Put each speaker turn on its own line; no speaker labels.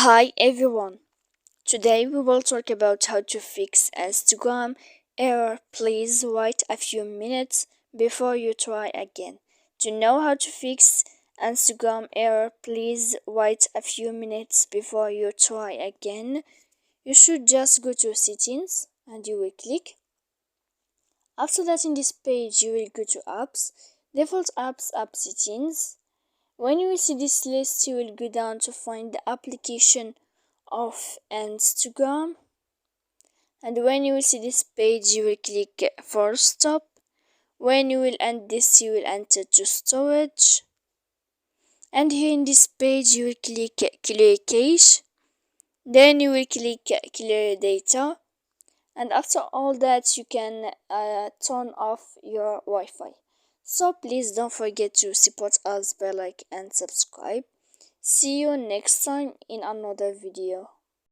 Hi everyone, today we will talk about how to fix Instagram error. Please wait a few minutes before you try again. To know how to fix Instagram error, please wait a few minutes before you try again. You should just go to settings and you will click. After that, in this page you will go to apps, default apps, app settings. When you will see this list, you will go down to find the application of Instagram, and when you will see this page you will click for stop. When you will end this, you will enter to storage, and here in this page you will click clear cache, then you will click clear data, and after all that you can turn off your Wi-Fi. So please don't forget to support us by like and subscribe. See you next time in another video.